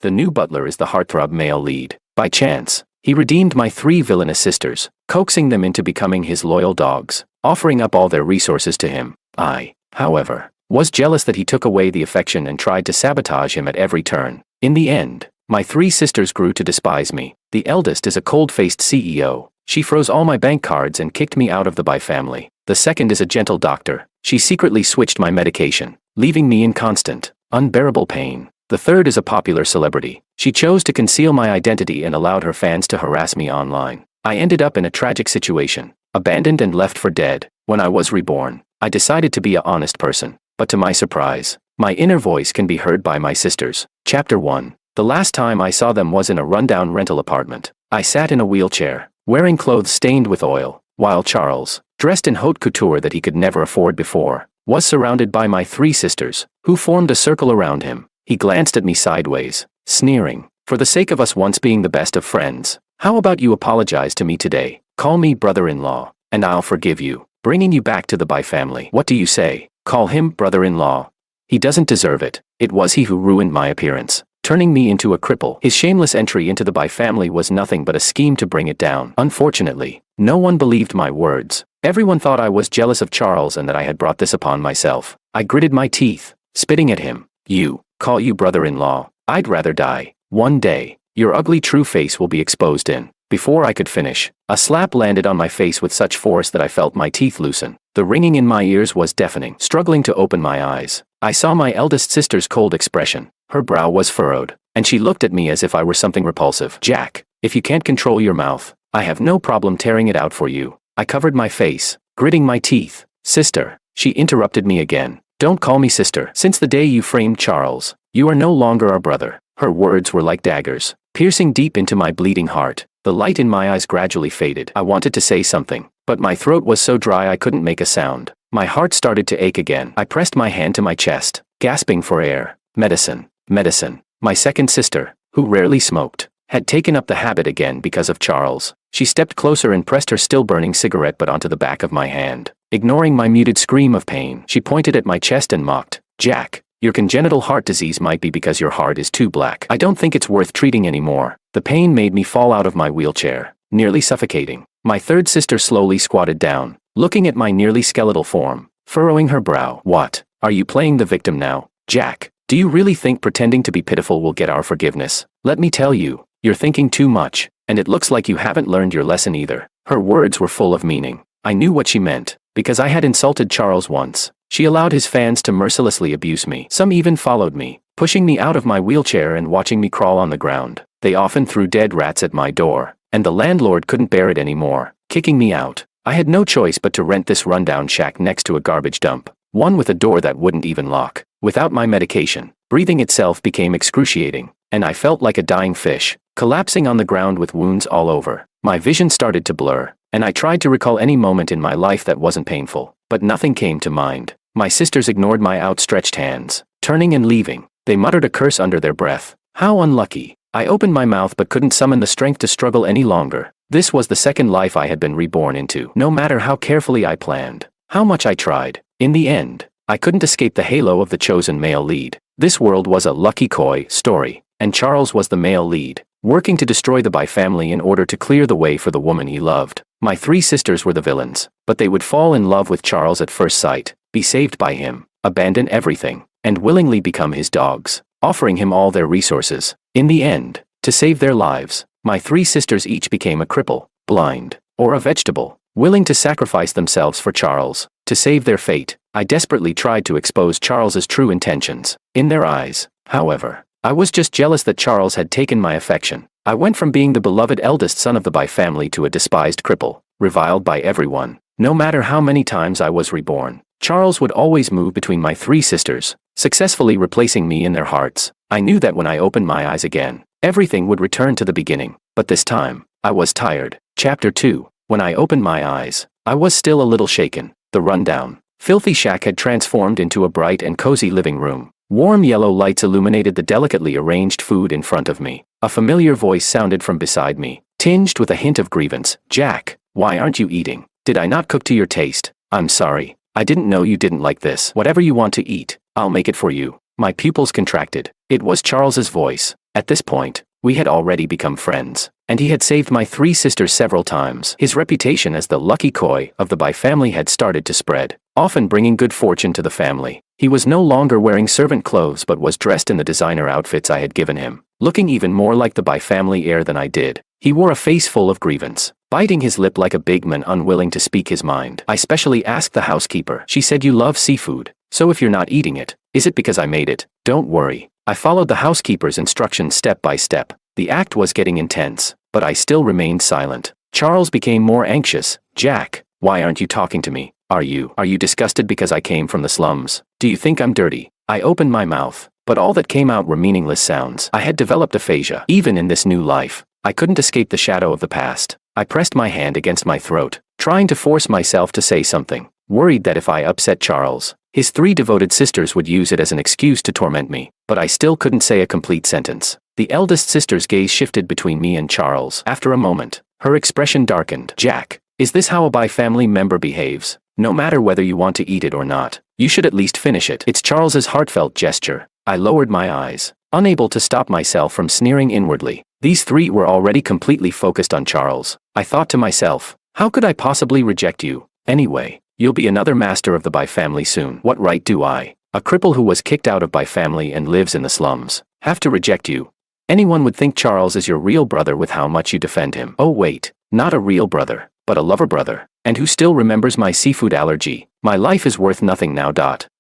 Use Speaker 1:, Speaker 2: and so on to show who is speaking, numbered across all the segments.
Speaker 1: The new butler is the heartthrob male lead. By chance, he redeemed my 3 villainous sisters, coaxing them into becoming his loyal dogs, offering up all their resources to him. I, however, was jealous that he took away the affection and tried to sabotage him at every turn. In the end, my 3 sisters grew to despise me. The eldest is a cold-faced CEO. She froze all my bank cards and kicked me out of the Bai family. The second is a gentle doctor. She secretly switched my medication, leaving me in constant, unbearable pain. The third is a popular celebrity. She chose to conceal my identity and allowed her fans to harass me online. I ended up in a tragic situation, abandoned and left for dead. When I was reborn, I decided to be an honest person, but to my surprise, my inner voice can be heard by my sisters. Chapter 1. The last time I saw them was in a rundown rental apartment. I sat in a wheelchair, wearing clothes stained with oil, while Charles, dressed in haute couture that he could never afford before, was surrounded by my 3 sisters, who formed a circle around him. He glanced at me sideways, sneering, "For the sake of us once being the best of friends, how about you apologize to me today? Call me brother-in-law, and I'll forgive you, bringing you back to the Bai family. What do you say? Call him brother-in-law. He doesn't deserve it. It was he who ruined my appearance, turning me into a cripple." His shameless entry into the Bai family was nothing but a scheme to bring it down. Unfortunately, no one believed my words. Everyone thought I was jealous of Charles and that I had brought this upon myself. I gritted my teeth, spitting at him. "You, call you brother-in-law? I'd rather die. One day, your ugly true face will be exposed in." Before I could finish, a slap landed on my face with such force that I felt my teeth loosen. The ringing in my ears was deafening. Struggling to open my eyes, I saw my eldest sister's cold expression. Her brow was furrowed, and she looked at me as if I were something repulsive. "Jack, if you can't control your mouth, I have no problem tearing it out for you." I covered my face, gritting my teeth. "Sister," she interrupted me again. "Don't call me sister. Since the day you framed Charles, you are no longer our brother." Her words were like daggers, piercing deep into my bleeding heart. The light in my eyes gradually faded. I wanted to say something, but my throat was so dry I couldn't make a sound. My heart started to ache again. I pressed my hand to my chest, gasping for air. Medicine. Medicine. My second sister, who rarely smoked, had taken up the habit again because of Charles. She stepped closer and pressed her still-burning cigarette butt onto the back of my hand. Ignoring my muted scream of pain, she pointed at my chest and mocked. "Jack, your congenital heart disease might be because your heart is too black. I don't think it's worth treating anymore." The pain made me fall out of my wheelchair, nearly suffocating. My third sister slowly squatted down, looking at my nearly skeletal form, furrowing her brow. "What? Are you playing the victim now? Jack, do you really think pretending to be pitiful will get our forgiveness? Let me tell you, you're thinking too much, and it looks like you haven't learned your lesson either." Her words were full of meaning. I knew what she meant, because I had insulted Charles once. She allowed his fans to mercilessly abuse me. Some even followed me, pushing me out of my wheelchair and watching me crawl on the ground. They often threw dead rats at my door, and the landlord couldn't bear it anymore, kicking me out. I had no choice but to rent this rundown shack next to a garbage dump, one with a door that wouldn't even lock. Without my medication, breathing itself became excruciating, and I felt like a dying fish, collapsing on the ground with wounds all over. My vision started to blur, and I tried to recall any moment in my life that wasn't painful, but nothing came to mind. My sisters ignored my outstretched hands, turning and leaving. They muttered a curse under their breath. How unlucky. I opened my mouth but couldn't summon the strength to struggle any longer. This was the second life I had been reborn into. No matter how carefully I planned, how much I tried, in the end, I couldn't escape the halo of the chosen male lead. This world was a lucky koi story, and Charles was the male lead, working to destroy the Bai family in order to clear the way for the woman he loved. My 3 sisters were the villains, but they would fall in love with Charles at first sight, be saved by him, abandon everything, and willingly become his dogs, offering him all their resources. In the end, to save their lives, my 3 sisters each became a cripple, blind, or a vegetable, willing to sacrifice themselves for Charles. To save their fate, I desperately tried to expose Charles's true intentions. In their eyes, however, I was just jealous that Charles had taken my affection. I went from being the beloved eldest son of the Bai family to a despised cripple, reviled by everyone. No matter how many times I was reborn, Charles would always move between my 3 sisters, successfully replacing me in their hearts. I knew that when I opened my eyes again, everything would return to the beginning, but this time, I was tired. Chapter 2. When I opened my eyes, I was still a little shaken. The rundown, filthy shack had transformed into a bright and cozy living room. Warm yellow lights illuminated the delicately arranged food in front of me. A familiar voice sounded from beside me, tinged with a hint of grievance. "Jack, why aren't you eating? Did I not cook to your taste? I'm sorry. I didn't know you didn't like this. Whatever you want to eat, I'll make it for you." My pupils contracted. It was Charles's voice. At this point, we had already become friends, and he had saved my 3 sisters several times. His reputation as the lucky koi of the Bai family had started to spread, often bringing good fortune to the family. He was no longer wearing servant clothes but was dressed in the designer outfits I had given him, looking even more like the Bai family heir than I did. He wore a face full of grievance, biting his lip like a big man unwilling to speak his mind. I specially asked the housekeeper. She said, "You love seafood, so if you're not eating it, is it because I made it?" "Don't worry." I followed the housekeeper's instructions step by step. The act was getting intense, but I still remained silent. Charles became more anxious. "Jack, why aren't you talking to me? Are you disgusted because I came from the slums? Do you think I'm dirty?" I opened my mouth, but all that came out were meaningless sounds. I had developed aphasia. Even in this new life, I couldn't escape the shadow of the past. I pressed my hand against my throat, trying to force myself to say something, worried that if I upset Charles, his 3 devoted sisters would use it as an excuse to torment me. But I still couldn't say a complete sentence. The eldest sister's gaze shifted between me and Charles. After a moment, her expression darkened. "Jack, is this how a Bai family member behaves? No matter whether you want to eat it or not, you should at least finish it." It's Charles's heartfelt gesture. I lowered my eyes, unable to stop myself from sneering inwardly. These 3 were already completely focused on Charles. I thought to myself, how could I possibly reject you? Anyway, you'll be another master of the Bai family soon. What right do I, a cripple who was kicked out of Bai family and lives in the slums, have to reject you? Anyone would think Charles is your real brother with how much you defend him. Oh wait, not a real brother, but a lover brother, and who still remembers my seafood allergy. My life is worth nothing now.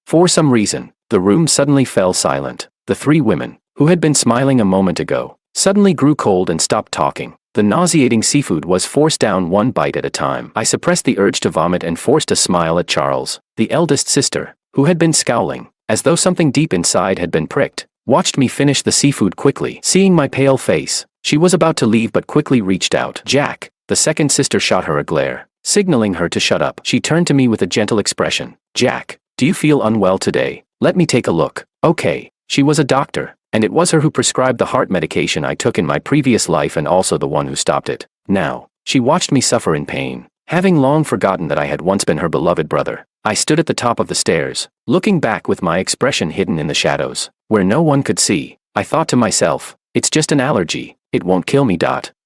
Speaker 1: For some reason, the room suddenly fell silent. The 3 women, who had been smiling a moment ago, suddenly grew cold and stopped talking. The nauseating seafood was forced down one bite at a time. I suppressed the urge to vomit and forced a smile at Charles. The eldest sister, who had been scowling, as though something deep inside had been pricked, watched me finish the seafood quickly. Seeing my pale face, she was about to leave but quickly reached out. "Jack." The second sister shot her a glare, signaling her to shut up. She turned to me with a gentle expression. "Jack, do you feel unwell today? Let me take a look." Okay, she was a doctor, and it was her who prescribed the heart medication I took in my previous life and also the one who stopped it. Now, she watched me suffer in pain, having long forgotten that I had once been her beloved brother. I stood at the top of the stairs, looking back with my expression hidden in the shadows, where no one could see. I thought to myself, it's just an allergy. It won't kill me.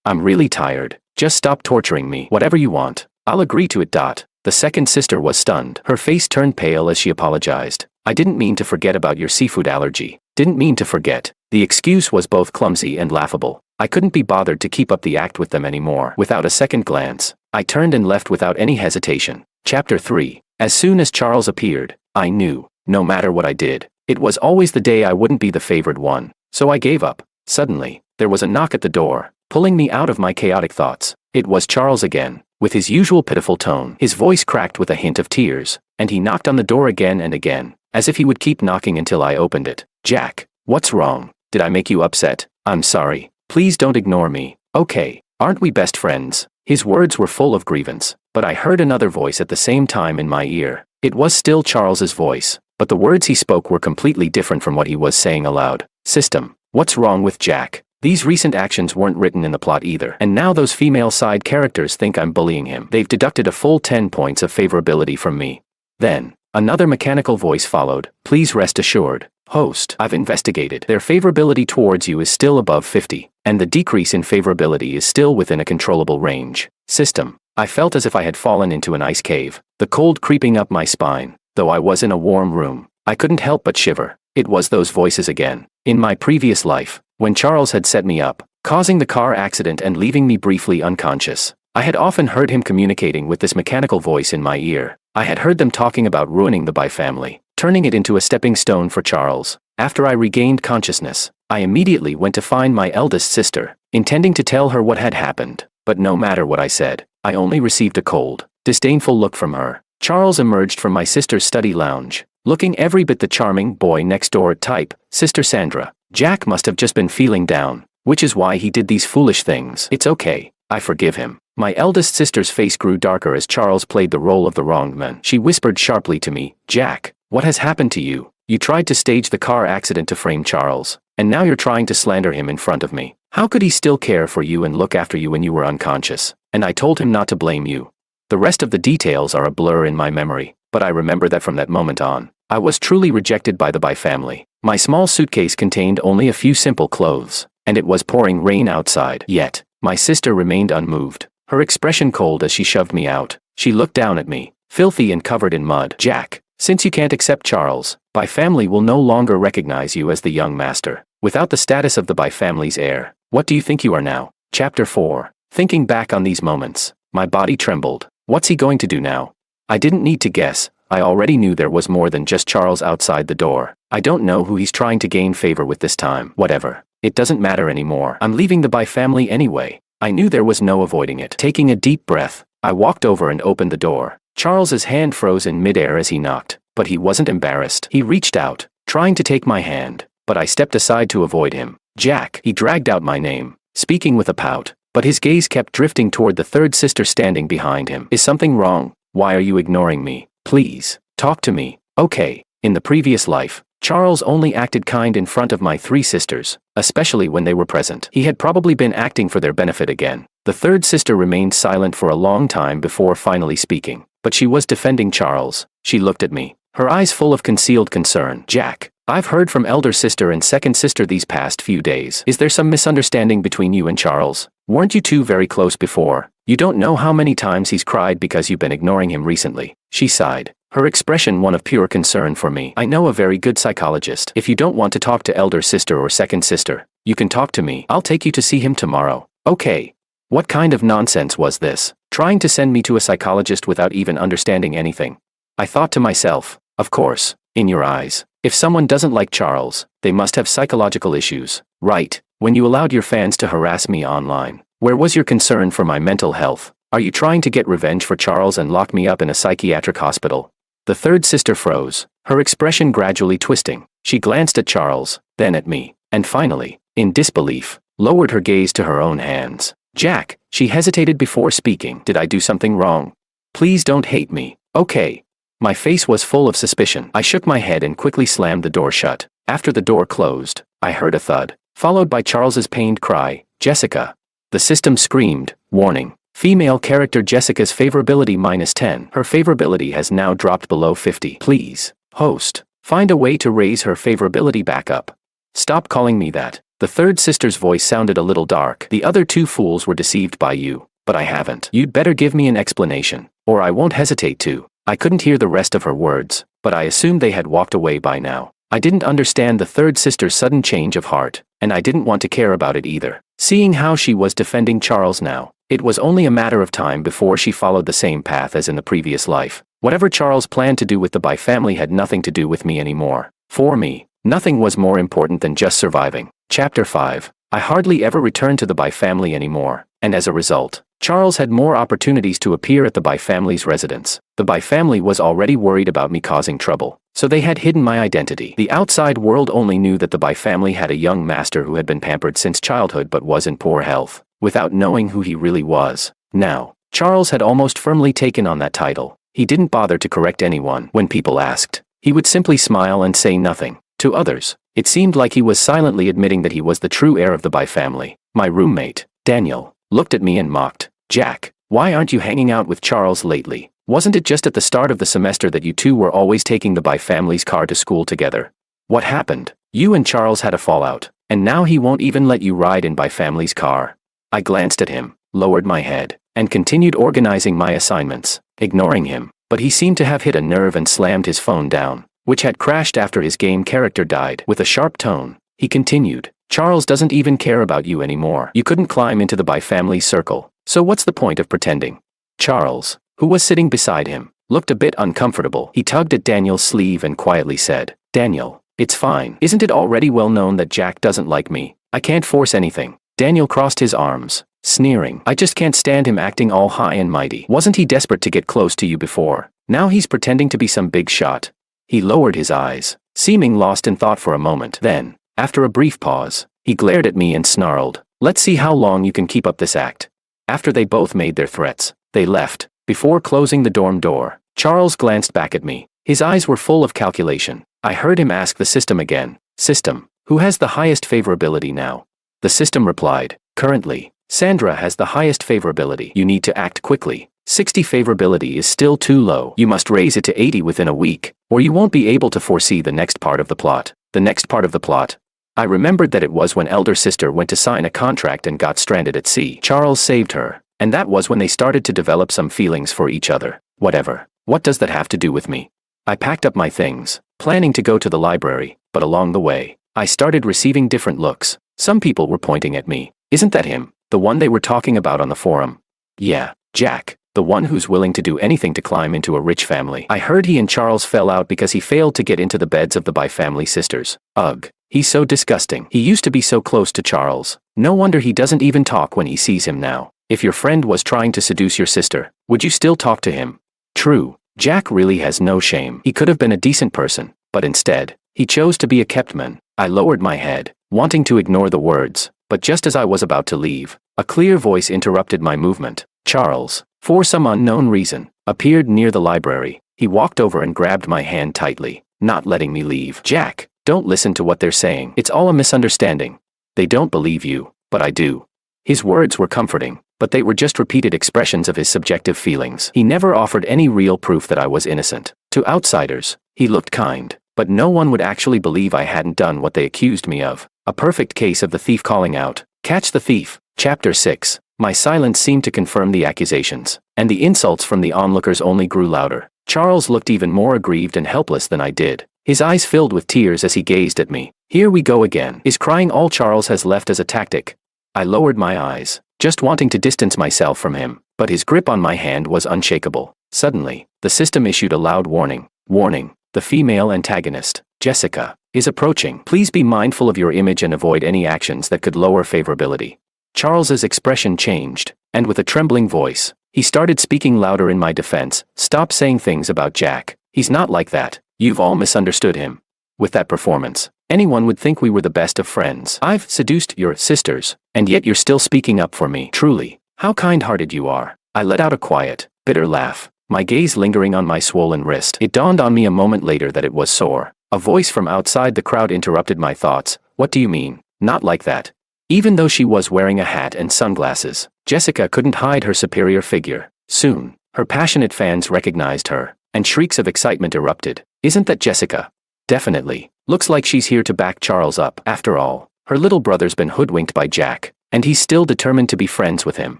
Speaker 1: I'm really tired. Just stop torturing me. Whatever you want, I'll agree to it. The second sister was stunned. Her face turned pale as she apologized. "I didn't mean to forget about your seafood allergy. Didn't mean to forget." The excuse was both clumsy and laughable. I couldn't be bothered to keep up the act with them anymore. Without a second glance, I turned and left without any hesitation. Chapter 3. As soon as Charles appeared, I knew, no matter what I did, it was always the day I wouldn't be the favored one. So I gave up. Suddenly, there was a knock at the door, pulling me out of my chaotic thoughts. It was Charles again, with his usual pitiful tone. His voice cracked with a hint of tears, and he knocked on the door again and again, as if he would keep knocking until I opened it. "Jack, what's wrong? Did I make you upset? I'm sorry. Please don't ignore me. Okay, aren't we best friends?" His words were full of grievance, but I heard another voice at the same time in my ear. It was still Charles's voice, but the words he spoke were completely different from what he was saying aloud. "System, what's wrong with Jack? These recent actions weren't written in the plot either. And now those female side characters think I'm bullying him. They've deducted a full 10 points of favorability from me." Then, another mechanical voice followed. "Please rest assured, host, I've investigated. Their favorability towards you is still above 50, and the decrease in favorability is still within a controllable range. System." I felt as if I had fallen into an ice cave, the cold creeping up my spine. Though I was in a warm room, I couldn't help but shiver. It was those voices again. In my previous life, when Charles had set me up, causing the car accident and leaving me briefly unconscious, I had often heard him communicating with this mechanical voice in my ear. I had heard them talking about ruining the Bai family, turning it into a stepping stone for Charles. After I regained consciousness, I immediately went to find my eldest sister, intending to tell her what had happened. But no matter what I said, I only received a cold, disdainful look from her. Charles emerged from my sister's study lounge, looking every bit the charming boy next door type. "Sister Sandra, Jack must have just been feeling down, which is why he did these foolish things. It's okay, I forgive him." My eldest sister's face grew darker as Charles played the role of the wronged man. She whispered sharply to me, "Jack, what has happened to you? You tried to stage the car accident to frame Charles, and now you're trying to slander him in front of me. How could he still care for you and look after you when you were unconscious? And I told him not to blame you." The rest of the details are a blur in my memory, but I remember that from that moment on, I was truly rejected by the Bai family. My small suitcase contained only a few simple clothes, and it was pouring rain outside. Yet, my sister remained unmoved, her expression cold as she shoved me out. She looked down at me, filthy and covered in mud. Jack, since you can't accept Charles, By family will no longer recognize you as the young master. Without the status of the By family's heir, what do you think you are now? Chapter 4. Thinking back on these moments, my body trembled. What's he going to do now? I didn't need to guess. I already knew there was more than just Charles outside the door. I don't know who he's trying to gain favor with this time. Whatever. It doesn't matter anymore. I'm leaving the By family anyway. I knew there was no avoiding it. Taking a deep breath, I walked over and opened the door. Charles's hand froze in midair as he knocked, but he wasn't embarrassed. He reached out, trying to take my hand, but I stepped aside to avoid him. Jack, he dragged out my name, speaking with a pout, but his gaze kept drifting toward the third sister standing behind him. Is something wrong? Why are you ignoring me? Please, talk to me. Okay, in the previous life, Charles only acted kind in front of my three sisters, especially when they were present. He had probably been acting for their benefit again. The third sister remained silent for a long time before finally speaking, but she was defending Charles. She looked at me, her eyes full of concealed concern. Jack, I've heard from elder sister and second sister these past few days. Is there some misunderstanding between you and Charles? Weren't you two very close before? You don't know how many times he's cried because you've been ignoring him recently. She sighed, her expression one of pure concern for me. I know a very good psychologist. If you don't want to talk to elder sister or second sister, you can talk to me. I'll take you to see him tomorrow. Okay. What kind of nonsense was this? Trying to send me to a psychologist without even understanding anything. I thought to myself, of course, in your eyes, if someone doesn't like Charles, they must have psychological issues, right? When you allowed your fans to harass me online, where was your concern for my mental health? Are you trying to get revenge for Charles and lock me up in a psychiatric hospital? The third sister froze, her expression gradually twisting. She glanced at Charles, then at me, and finally, in disbelief, lowered her gaze to her own hands. Jack, she hesitated before speaking. Did I do something wrong? Please don't hate me, okay? My face was full of suspicion. I shook my head and quickly slammed the door shut. After the door closed, I heard a thud, followed by Charles's pained cry, Jessica. The system screamed, warning. Female character Jessica's favorability -10. Her favorability has now dropped below 50. Please, host, find a way to raise her favorability back up. Stop calling me that. The third sister's voice sounded a little dark. The other two fools were deceived by you, but I haven't. You'd better give me an explanation, or I won't hesitate to. I couldn't hear the rest of her words, but I assumed they had walked away by now. I didn't understand the third sister's sudden change of heart, and I didn't want to care about it either. Seeing how she was defending Charles now, it was only a matter of time before she followed the same path as in the previous life. Whatever Charles planned to do with the By family had nothing to do with me anymore. For me, nothing was more important than just surviving. Chapter 5. I hardly ever returned to the By family anymore, and as a result, Charles had more opportunities to appear at the By family's residence. The By family was already worried about me causing trouble, so they had hidden my identity. The outside world only knew that the By family had a young master who had been pampered since childhood but was in poor health, without knowing who he really was. Now, Charles had almost firmly taken on that title. He didn't bother to correct anyone when people asked. He would simply smile and say nothing. To others, it seemed like he was silently admitting that he was the true heir of the By family. My roommate, Daniel, looked at me and mocked. Jack, why aren't you hanging out with Charles lately? Wasn't it just at the start of the semester that you two were always taking the By family's car to school together? What happened? You and Charles had a fallout, and now he won't even let you ride in By family's car. I glanced at him, lowered my head, and continued organizing my assignments, ignoring him, but he seemed to have hit a nerve and slammed his phone down, which had crashed after his game character died. With a sharp tone, he continued, Charles doesn't even care about you anymore. You couldn't climb into the By family's circle, so what's the point of pretending? Charles, who was sitting beside him, looked a bit uncomfortable. He tugged at Daniel's sleeve and quietly said, Daniel, it's fine. Isn't it already well known that Jack doesn't like me? I can't force anything. Daniel crossed his arms, sneering. I just can't stand him acting all high and mighty. Wasn't he desperate to get close to you before? Now he's pretending to be some big shot. He lowered his eyes, seeming lost in thought for a moment. Then, after a brief pause, he glared at me and snarled, let's see how long you can keep up this act. After they both made their threats, they left. Before closing the dorm door, Charles glanced back at me. His eyes were full of calculation. I heard him ask the system again, System, who has the highest favorability now? The system replied, currently, Sandra has the highest favorability. You need to act quickly. 60 favorability is still too low. You must raise it to 80 within a week, or you won't be able to foresee the next part of the plot. The next part of the plot? I remembered that it was when elder sister went to sign a contract and got stranded at sea. Charles saved her, and that was when they started to develop some feelings for each other. Whatever. What does that have to do with me? I packed up my things, planning to go to the library, but along the way, I started receiving different looks. Some people were pointing at me. Isn't that him? The one they were talking about on the forum? Yeah, Jack. The one who's willing to do anything to climb into a rich family. I heard he and Charles fell out because he failed to get into the beds of the by-family sisters. Ugh. He's so disgusting. He used to be so close to Charles. No wonder he doesn't even talk when he sees him now. If your friend was trying to seduce your sister, would you still talk to him? True. Jack really has no shame. He could have been a decent person, but instead, he chose to be a kept man. I lowered my head, wanting to ignore the words, but just as I was about to leave, a clear voice interrupted my movement. Charles, for some unknown reason, appeared near the library. He walked over and grabbed my hand tightly, not letting me leave. Jack, don't listen to what they're saying. It's all a misunderstanding. They don't believe you, but I do. His words were comforting, but they were just repeated expressions of his subjective feelings. He never offered any real proof that I was innocent. To outsiders, he looked kind, but no one would actually believe I hadn't done what they accused me of. A perfect case of the thief calling out. Catch the thief. Chapter 6. My silence seemed to confirm the accusations, and the insults from the onlookers only grew louder. Charles looked even more aggrieved and helpless than I did. His eyes filled with tears as he gazed at me. Here we go again. Is crying all Charles has left as a tactic? I lowered my eyes, just wanting to distance myself from him, but his grip on my hand was unshakable. Suddenly, the system issued a loud warning. Warning, the female antagonist, Jessica, is approaching. Please be mindful of your image and avoid any actions that could lower favorability. Charles's expression changed, and with a trembling voice, he started speaking louder in my defense. Stop saying things about Jack. He's not like that. You've all misunderstood him. With that performance, anyone would think we were the best of friends. I've seduced your sisters, and yet you're still speaking up for me. Truly, how kind-hearted you are. I let out a quiet, bitter laugh, my gaze lingering on my swollen wrist. It dawned on me a moment later that it was sore. A voice from outside the crowd interrupted my thoughts. What do you mean? Not like that. Even though she was wearing a hat and sunglasses, Jessica couldn't hide her superior figure. Soon, her passionate fans recognized her, and shrieks of excitement erupted. Isn't that Jessica? Definitely. Looks like she's here to back Charles up. After all, her little brother's been hoodwinked by Jack, and he's still determined to be friends with him.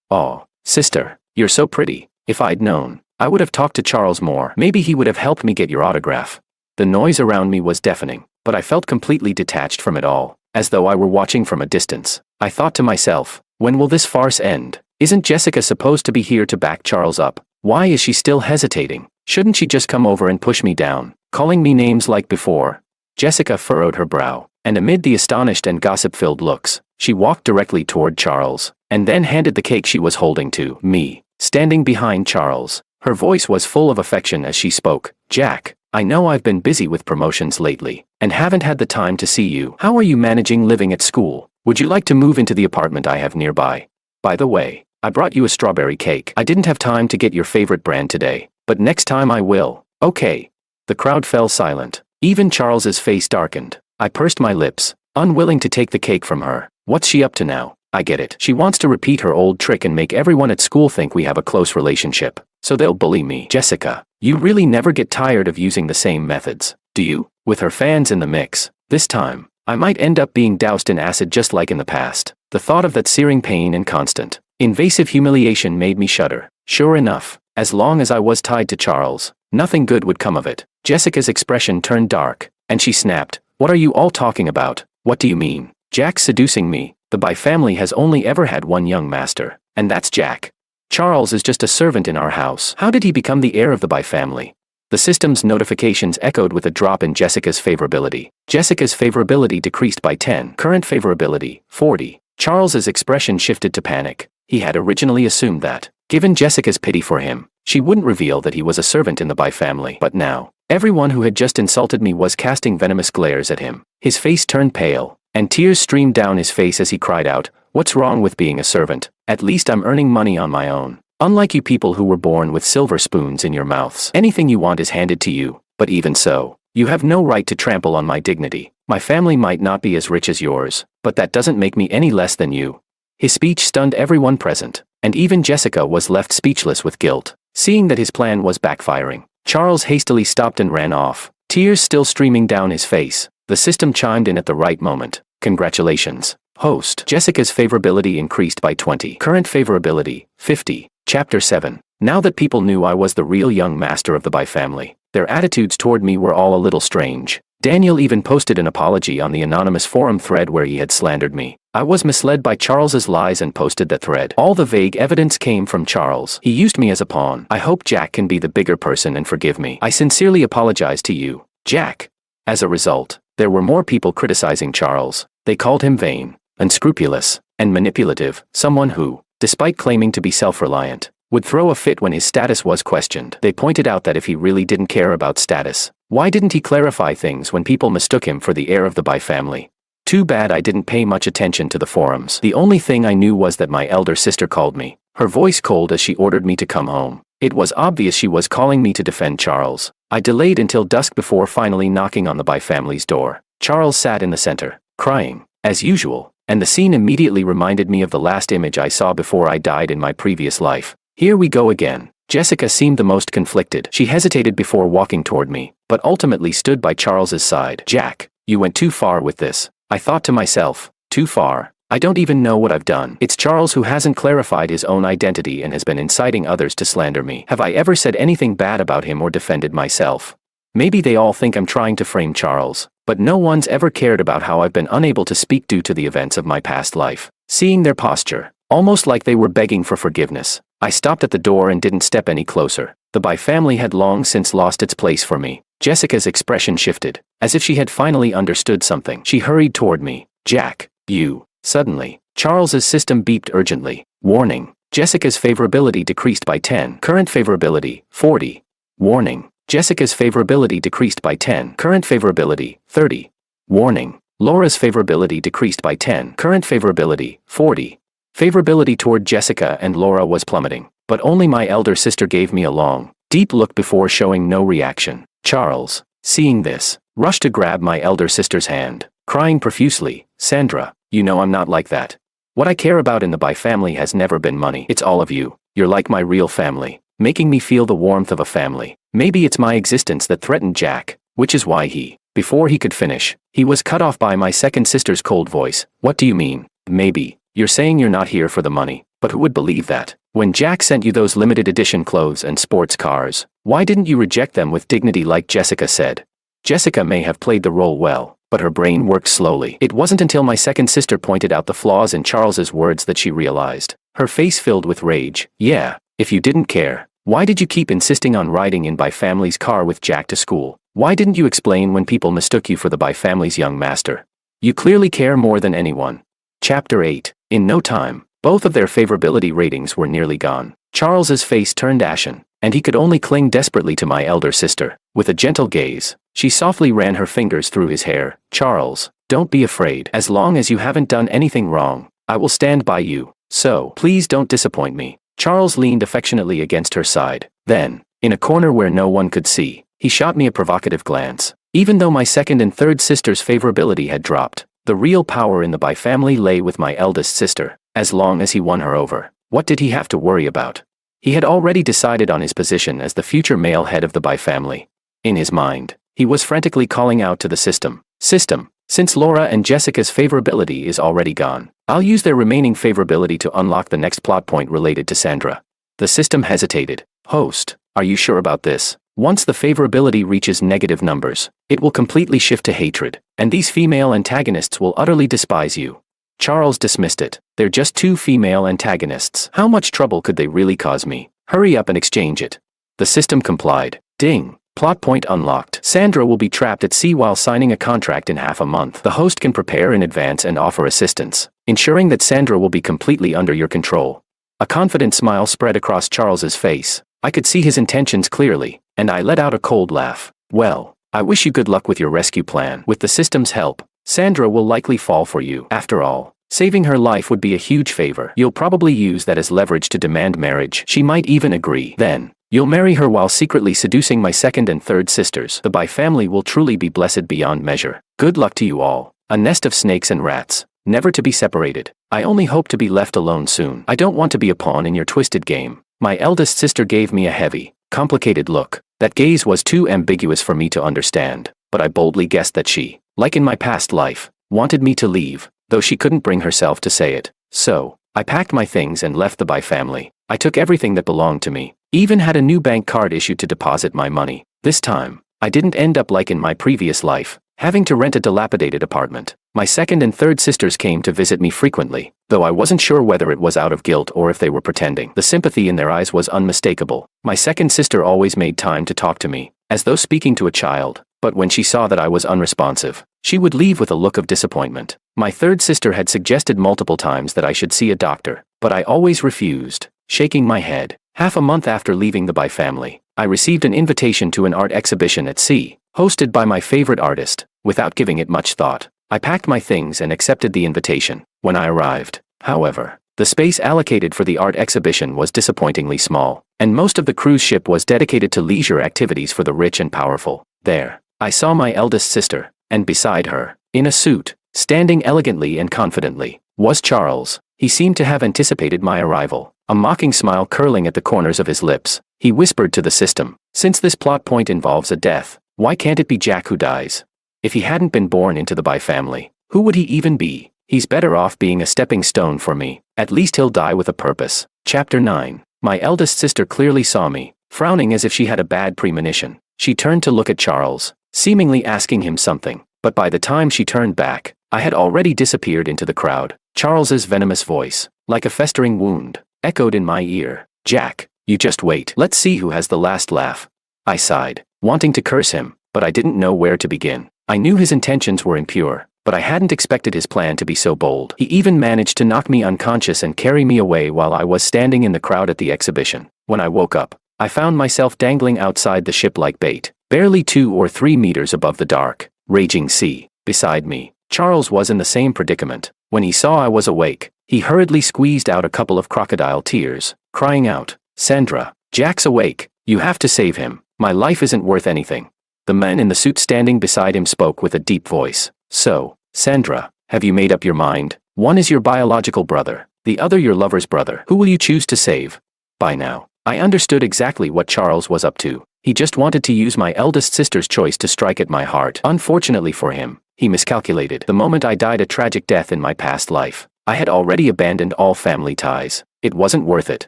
Speaker 1: Oh, sister, you're so pretty. If I'd known, I would have talked to Charles more. Maybe he would have helped me get your autograph. The noise around me was deafening, but I felt completely detached from it all, as though I were watching from a distance. I thought to myself, when will this farce end? Isn't Jessica supposed to be here to back Charles up? Why is she still hesitating? Shouldn't she just come over and push me down, calling me names like before? Jessica furrowed her brow, and amid the astonished and gossip-filled looks, she walked directly toward Charles, and then handed the cake she was holding to me, standing behind Charles. Her voice was full of affection as she spoke. Jack, I know I've been busy with promotions lately, and haven't had the time to see you. How are you managing living at school? Would you like to move into the apartment I have nearby? By the way, I brought you a strawberry cake. I didn't have time to get your favorite brand today, but next time I will. Okay. The crowd fell silent. Even Charles's face darkened. I pursed my lips, unwilling to take the cake from her. What's she up to now? I get it. She wants to repeat her old trick and make everyone at school think we have a close relationship, so they'll bully me. Jessica, you really never get tired of using the same methods, do you? With her fans in the mix, this time, I might end up being doused in acid just like in the past. The thought of that searing pain and constant, invasive humiliation made me shudder. Sure enough, as long as I was tied to Charles, nothing good would come of it. Jessica's expression turned dark, and she snapped, What are you all talking about? What do you mean? Jack's seducing me. The By family has only ever had one young master, and that's Jack. Charles is just a servant in our house. How did he become the heir of the By family? The system's notifications echoed with a drop in Jessica's favorability. Jessica's favorability decreased by 10. Current favorability, 40. Charles's expression shifted to panic. He had originally assumed that, given Jessica's pity for him, she wouldn't reveal that he was a servant in the By family. But now, everyone who had just insulted me was casting venomous glares at him. His face turned pale, and tears streamed down his face as he cried out, What's wrong with being a servant? At least I'm earning money on my own. Unlike you people who were born with silver spoons in your mouths. Anything you want is handed to you, but even so, you have no right to trample on my dignity. My family might not be as rich as yours, but that doesn't make me any less than you. His speech stunned everyone present, and even Jessica was left speechless with guilt. Seeing that his plan was backfiring, Charles hastily stopped and ran off, tears still streaming down his face. The system chimed in at the right moment. Congratulations. Host. Jessica's favorability increased by 20. Current favorability, 50. Chapter 7. Now that people knew I was the real young master of the Bai family, their attitudes toward me were all a little strange. Daniel even posted an apology on the anonymous forum thread where he had slandered me. I was misled by Charles's lies and posted that thread. All the vague evidence came from Charles. He used me as a pawn. I hope Jack can be the bigger person and forgive me. I sincerely apologize to you, Jack. As a result, there were more people criticizing Charles. They called him vain, unscrupulous, and manipulative, someone who, despite claiming to be self-reliant, would throw a fit when his status was questioned. They pointed out that if he really didn't care about status, why didn't he clarify things when people mistook him for the heir of the Bai family? Too bad I didn't pay much attention to the forums. The only thing I knew was that my elder sister called me, her voice cold as she ordered me to come home. It was obvious she was calling me to defend Charles. I delayed until dusk before finally knocking on the Bai family's door. Charles sat in the center, crying, as usual, and the scene immediately reminded me of the last image I saw before I died in my previous life. Here we go again. Jessica seemed the most conflicted. She hesitated before walking toward me, but ultimately stood by Charles's side. Jack, you went too far with this. I thought to myself, too far? I don't even know what I've done. It's Charles who hasn't clarified his own identity and has been inciting others to slander me. Have I ever said anything bad about him or defended myself? Maybe they all think I'm trying to frame Charles, but no one's ever cared about how I've been unable to speak due to the events of my past life. Seeing their posture, almost like they were begging for forgiveness, I stopped at the door and didn't step any closer. The Bai family had long since lost its place for me. Jessica's expression shifted, as if she had finally understood something. She hurried toward me. Jack, you. Suddenly, Charles's system beeped urgently. Warning. Jessica's favorability decreased by 10. Current favorability, 40. Warning. Jessica's favorability decreased by 10. Current favorability, 30. Warning. Laura's favorability decreased by 10. Current favorability, 40. Favorability toward Jessica and Laura was plummeting, but only my elder sister gave me a long, deep look before showing no reaction. Charles, seeing this, rushed to grab my elder sister's hand, crying profusely, Sandra, you know I'm not like that. What I care about in the Bai family has never been money. It's all of you. You're like my real family, making me feel the warmth of a family. Maybe it's my existence that threatened Jack, which is why before he could finish, he was cut off by my second sister's cold voice. What do you mean? Maybe. You're saying you're not here for the money, but who would believe that? When Jack sent you those limited edition clothes and sports cars, why didn't you reject them with dignity like Jessica said? Jessica may have played the role well, but her brain worked slowly. It wasn't until my second sister pointed out the flaws in Charles's words that she realized. Her face filled with rage. Yeah, if you didn't care, why did you keep insisting on riding in Bai family's car with Jack to school? Why didn't you explain when people mistook you for the Bai family's young master? You clearly care more than anyone. Chapter 8. In no time, both of their favorability ratings were nearly gone. Charles's face turned ashen, and he could only cling desperately to my elder sister. With a gentle gaze, she softly ran her fingers through his hair. Charles, don't be afraid. As long as you haven't done anything wrong, I will stand by you. So, please don't disappoint me. Charles leaned affectionately against her side. Then, in a corner where no one could see, he shot me a provocative glance. Even though my second and third sister's favorability had dropped, the real power in the Bai family lay with my eldest sister. As long as he won her over, what did he have to worry about? He had already decided on his position as the future male head of the Bai family. In his mind, he was frantically calling out to the system. System, since Laura and Jessica's favorability is already gone, I'll use their remaining favorability to unlock the next plot point related to Sandra. The system hesitated. Host, are you sure about this? Once the favorability reaches negative numbers, it will completely shift to hatred, and these female antagonists will utterly despise you. Charles dismissed it. They're just two female antagonists. How much trouble could they really cause me? Hurry up and exchange it. The system complied. Ding. Plot point unlocked. Sandra will be trapped at sea while signing a contract in half a month. The host can prepare in advance and offer assistance, ensuring that Sandra will be completely under your control. A confident smile spread across Charles's face. I could see his intentions clearly, and I let out a cold laugh. Well, I wish you good luck with your rescue plan. With the system's help, Sandra will likely fall for you. After all, saving her life would be a huge favor. You'll probably use that as leverage to demand marriage. She might even agree. Then, you'll marry her while secretly seducing my second and third sisters. The Bai family will truly be blessed beyond measure. Good luck to you all. A nest of snakes and rats, never to be separated. I only hope to be left alone soon. I don't want to be a pawn in your twisted game. My eldest sister gave me a heavy, complicated look. That gaze was too ambiguous for me to understand, but I boldly guessed that she, like in my past life, wanted me to leave, though she couldn't bring herself to say it. So, I packed my things and left the Bai family. I took everything that belonged to me, even had a new bank card issued to deposit my money. This time, I didn't end up like in my previous life, having to rent a dilapidated apartment. My second and third sisters came to visit me frequently, though I wasn't sure whether it was out of guilt or if they were pretending. The sympathy in their eyes was unmistakable. My second sister always made time to talk to me, as though speaking to a child, but when she saw that I was unresponsive, she would leave with a look of disappointment. My third sister had suggested multiple times that I should see a doctor, but I always refused, shaking my head. Half a month after leaving the Bai family, I received an invitation to an art exhibition at sea, hosted by my favorite artist. Without giving it much thought, I packed my things and accepted the invitation. When I arrived, however, the space allocated for the art exhibition was disappointingly small, and most of the cruise ship was dedicated to leisure activities for the rich and powerful. There, I saw my eldest sister, and beside her, in a suit, standing elegantly and confidently, was Charles. He seemed to have anticipated my arrival, a mocking smile curling at the corners of his lips. He whispered to the system, "Since this plot point involves a death, why can't it be Jack who dies? If he hadn't been born into the Bai family, who would he even be? He's better off being a stepping stone for me. At least he'll die with a purpose." Chapter 9. My eldest sister clearly saw me, frowning as if she had a bad premonition. She turned to look at Charles, seemingly asking him something, but by the time she turned back, I had already disappeared into the crowd. Charles's venomous voice, like a festering wound, echoed in my ear. "Jack, you just wait. Let's see who has the last laugh." I sighed, wanting to curse him, but I didn't know where to begin. I knew his intentions were impure, but I hadn't expected his plan to be so bold. He even managed to knock me unconscious and carry me away while I was standing in the crowd at the exhibition. When I woke up, I found myself dangling outside the ship like bait, barely 2 or 3 meters above the dark, raging sea. Beside me, Charles was in the same predicament. When he saw I was awake, he hurriedly squeezed out a couple of crocodile tears, crying out, "Sandra, Jack's awake. You have to save him. My life isn't worth anything." The man in the suit standing beside him spoke with a deep voice. "So, Sandra, have you made up your mind? One is your biological brother, the other your lover's brother. Who will you choose to save?" By now, I understood exactly what Charles was up to. He just wanted to use my eldest sister's choice to strike at my heart. Unfortunately for him, he miscalculated. The moment I died a tragic death in my past life, I had already abandoned all family ties. It wasn't worth it.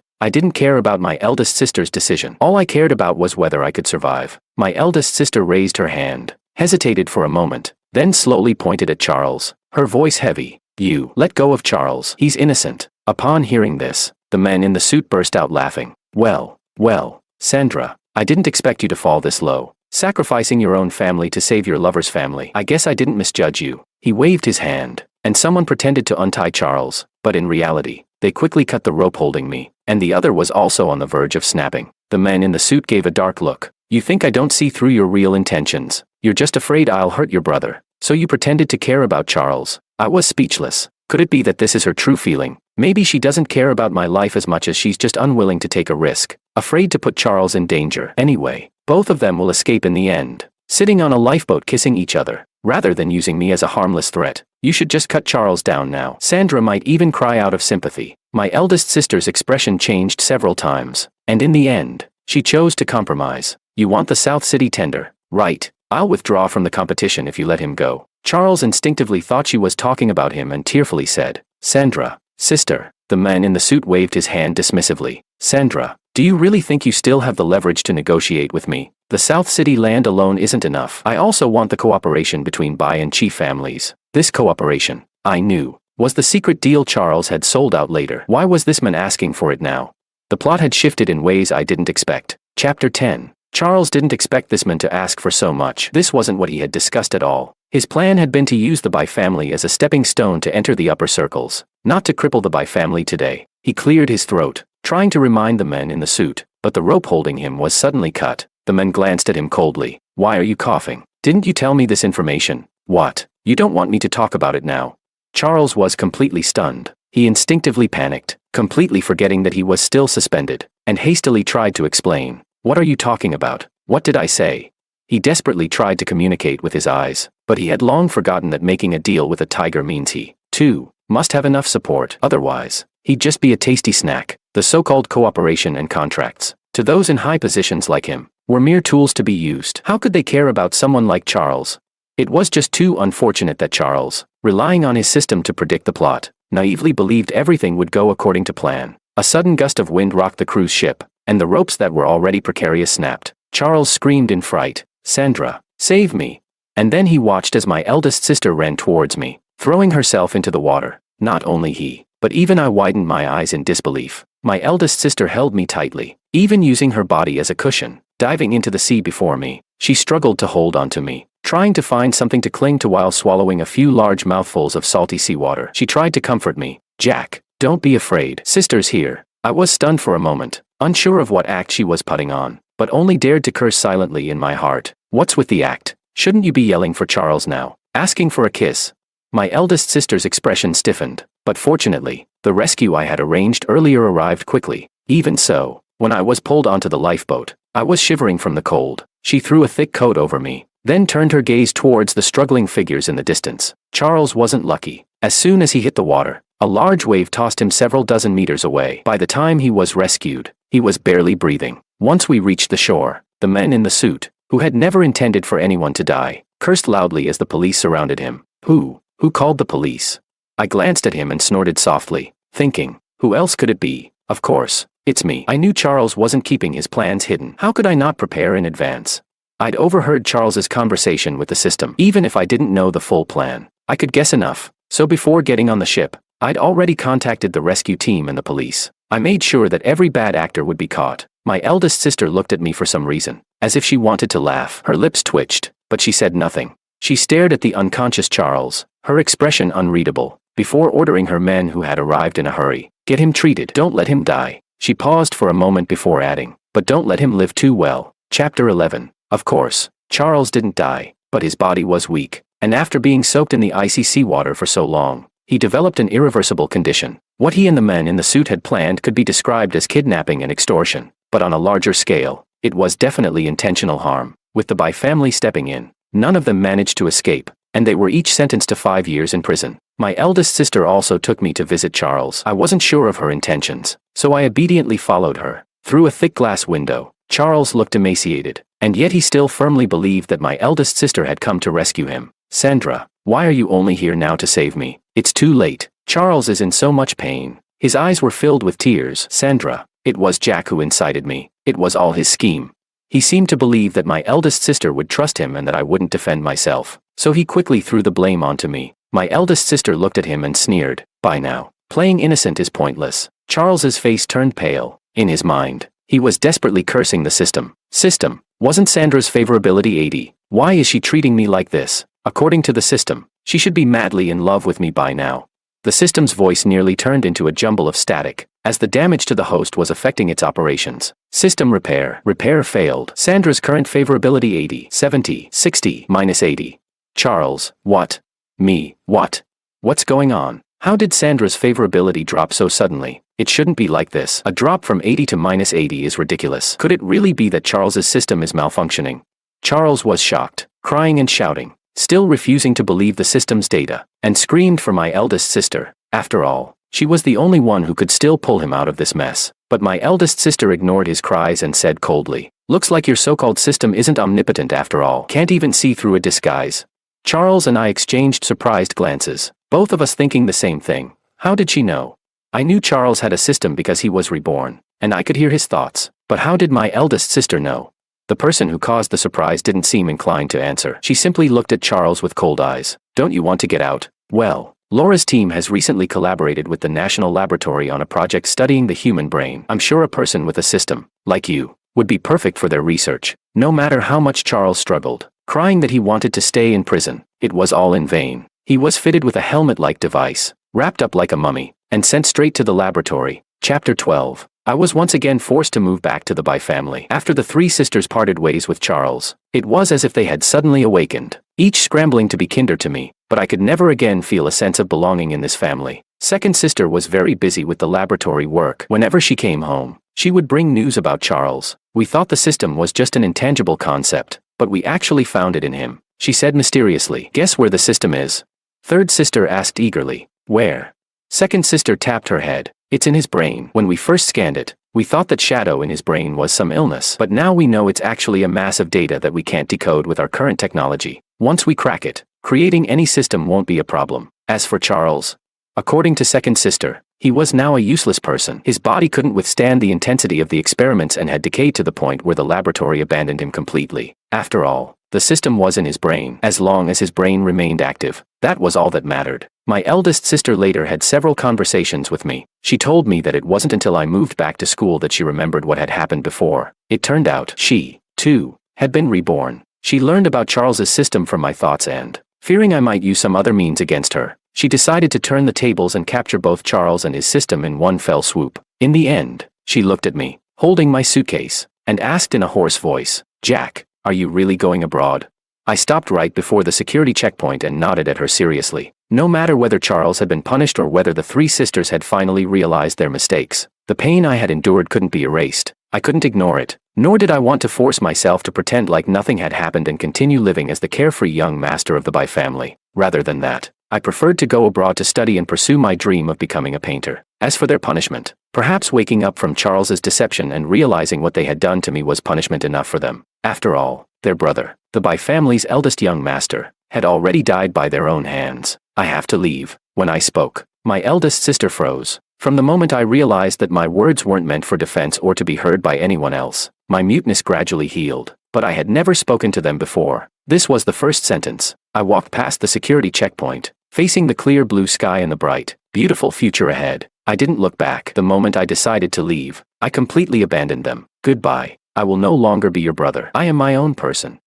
Speaker 1: I didn't care about my eldest sister's decision. All I cared about was whether I could survive. My eldest sister raised her hand, hesitated for a moment, then slowly pointed at Charles, her voice heavy. "You let go of Charles. He's innocent." Upon hearing this, the man in the suit burst out laughing. Well, Sandra, I didn't expect you to fall this low, sacrificing your own family to save your lover's family. I guess I didn't misjudge you." He waved his hand, and someone pretended to untie Charles, but in reality, they quickly cut the rope holding me, and the other was also on the verge of snapping. The man in the suit gave a dark look. "You think I don't see through your real intentions? You're just afraid I'll hurt your brother, so you pretended to care about Charles." I was speechless. Could it be that this is her true feeling? Maybe she doesn't care about my life as much as she's just unwilling to take a risk, afraid to put Charles in danger. Anyway, both of them will escape in the end, sitting on a lifeboat kissing each other, rather than using me as a harmless threat. You should just cut Charles down now. Sandra might even cry out of sympathy. My eldest sister's expression changed several times, and in the end, she chose to compromise. "You want the South City tender, right? I'll withdraw from the competition if you let him go." Charles instinctively thought she was talking about him and tearfully said, "Sandra, sister." The man in the suit waved his hand dismissively. "Sandra, do you really think you still have the leverage to negotiate with me? The South City land alone isn't enough. I also want the cooperation between Bai and Chief families." This cooperation, I knew, was the secret deal Charles had sold out later. Why was this man asking for it now? The plot had shifted in ways I didn't expect. Chapter 10. Charles didn't expect this man to ask for so much. This wasn't what he had discussed at all. His plan had been to use the Bai family as a stepping stone to enter the upper circles, not to cripple the Bai family today. He cleared his throat, trying to remind the man in the suit, but the rope holding him was suddenly cut. The man glanced at him coldly. "Why are you coughing? Didn't you tell me this information?" "What? You don't want me to talk about it now?" Charles was completely stunned. He instinctively panicked, completely forgetting that he was still suspended, and hastily tried to explain. "What are you talking about? What did I say?" He desperately tried to communicate with his eyes, but he had long forgotten that making a deal with a tiger means he, too, must have enough support. Otherwise, he'd just be a tasty snack. The so-called cooperation and contracts, to those in high positions like him, were mere tools to be used. How could they care about someone like Charles? It was just too unfortunate that Charles, relying on his system to predict the plot, naively believed everything would go according to plan. A sudden gust of wind rocked the cruise ship, and the ropes that were already precarious snapped. Charles screamed in fright, "Sandra, save me!" And then he watched as my eldest sister ran towards me, throwing herself into the water. Not only he, but even I widened my eyes in disbelief. My eldest sister held me tightly, even using her body as a cushion. Diving into the sea before me, she struggled to hold onto me, trying to find something to cling to while swallowing a few large mouthfuls of salty seawater. She tried to comfort me. "Jack, don't be afraid. Sister's here." I was stunned for a moment, unsure of what act she was putting on, but only dared to curse silently in my heart. What's with the act? Shouldn't you be yelling for Charles now? Asking for a kiss? My eldest sister's expression stiffened, but fortunately, the rescue I had arranged earlier arrived quickly. Even so, when I was pulled onto the lifeboat, I was shivering from the cold. She threw a thick coat over me, then turned her gaze towards the struggling figures in the distance. Charles wasn't lucky. As soon as he hit the water, a large wave tossed him several dozen meters away. By the time he was rescued, he was barely breathing. Once we reached the shore, the men in the suit, who had never intended for anyone to die, cursed loudly as the police surrounded him. Who called the police? I glanced at him and snorted softly, thinking, who else could it be? Of course, it's me. I knew Charles wasn't keeping his plans hidden. How could I not prepare in advance? I'd overheard Charles's conversation with the system. Even if I didn't know the full plan, I could guess enough. So before getting on the ship, I'd already contacted the rescue team and the police. I made sure that every bad actor would be caught. My eldest sister looked at me for some reason, as if she wanted to laugh. Her lips twitched, but she said nothing. She stared at the unconscious Charles, her expression unreadable, before ordering her men who had arrived in a hurry. "Get him treated. Don't let him die." She paused for a moment before adding, "But don't let him live too well." Chapter 11. Of course, Charles didn't die, but his body was weak, and after being soaked in the icy seawater for so long, he developed an irreversible condition. What he and the men in the suit had planned could be described as kidnapping and extortion, but on a larger scale, it was definitely intentional harm. With the Bai family stepping in, none of them managed to escape, and they were each sentenced to 5 years in prison. My eldest sister also took me to visit Charles. I wasn't sure of her intentions, so I obediently followed her. Through a thick glass window, Charles looked emaciated, and yet he still firmly believed that my eldest sister had come to rescue him. "Sandra, why are you only here now to save me? It's too late. Charles is in so much pain." His eyes were filled with tears. "Sandra, it was Jack who incited me. It was all his scheme. He seemed to believe that my eldest sister would trust him and that I wouldn't defend myself, so he quickly threw the blame onto me." My eldest sister looked at him and sneered. "By now, playing innocent is pointless." Charles's face turned pale. In his mind, he was desperately cursing the system. System, wasn't Sandra's favorability 80? Why is she treating me like this? According to the system, she should be madly in love with me by now. The system's voice nearly turned into a jumble of static, as the damage to the host was affecting its operations. System repair. Repair failed. Sandra's current favorability 80, 70, 60, -80. Charles, what? Me, what? What's going on? How did Sandra's favorability drop so suddenly? It shouldn't be like this. A drop from 80 to -80 is ridiculous. Could it really be that Charles's system is malfunctioning? Charles was shocked, crying and shouting, still refusing to believe the system's data, and screamed for my eldest sister. After all, she was the only one who could still pull him out of this mess. But my eldest sister ignored his cries and said coldly, "Looks like your so-called system isn't omnipotent after all. Can't even see through a disguise." Charles and I exchanged surprised glances, both of us thinking the same thing. How did she know? I knew Charles had a system because he was reborn, and I could hear his thoughts. But how did my eldest sister know? The person who caused the surprise didn't seem inclined to answer. She simply looked at Charles with cold eyes. "Don't you want to get out?" "Well, Laura's team has recently collaborated with the National Laboratory on a project studying the human brain. I'm sure a person with a system, like you, would be perfect for their research." No matter how much Charles struggled, crying that he wanted to stay in prison, it was all in vain. He was fitted with a helmet-like device, wrapped up like a mummy, and sent straight to the laboratory. Chapter 12. I was once again forced to move back to the Bai family. After the three sisters parted ways with Charles, it was as if they had suddenly awakened, each scrambling to be kinder to me, but I could never again feel a sense of belonging in this family. Second sister was very busy with the laboratory work. Whenever she came home, she would bring news about Charles. We thought the system was just an intangible concept, but we actually found it in him. She said mysteriously, "Guess where the system is?" Third sister asked eagerly, "Where?" Second sister tapped her head. "It's in his brain. When we first scanned it, we thought that shadow in his brain was some illness, but now we know it's actually a mass of data that we can't decode with our current technology. Once we crack it, creating any system won't be a problem." As for Charles, according to second sister, he was now a useless person. His body couldn't withstand the intensity of the experiments and had decayed to the point where the laboratory abandoned him completely. After all, the system was in his brain. As long as his brain remained active, that was all that mattered. My eldest sister later had several conversations with me. She told me that it wasn't until I moved back to school that she remembered what had happened before. It turned out she, too, had been reborn. She learned about Charles's system from my thoughts and, fearing I might use some other means against her, she decided to turn the tables and capture both Charles and his system in one fell swoop. In the end, she looked at me, holding my suitcase, and asked in a hoarse voice, "Jack, are you really going abroad?" I stopped right before the security checkpoint and nodded at her seriously. No matter whether Charles had been punished or whether the three sisters had finally realized their mistakes, the pain I had endured couldn't be erased. I couldn't ignore it, nor did I want to force myself to pretend like nothing had happened and continue living as the carefree young master of the Bai family. Rather than that, I preferred to go abroad to study and pursue my dream of becoming a painter. As for their punishment, perhaps waking up from Charles's deception and realizing what they had done to me was punishment enough for them. After all, their brother, the Bai family's eldest young master, had already died by their own hands. "I have to leave." When I spoke, my eldest sister froze. From the moment I realized that my words weren't meant for defense or to be heard by anyone else, my muteness gradually healed. But I had never spoken to them before. This was the first sentence. I walked past the security checkpoint, facing the clear blue sky and the bright, beautiful future ahead. I didn't look back. The moment I decided to leave, I completely abandoned them. "Goodbye. I will no longer be your brother. I am my own person."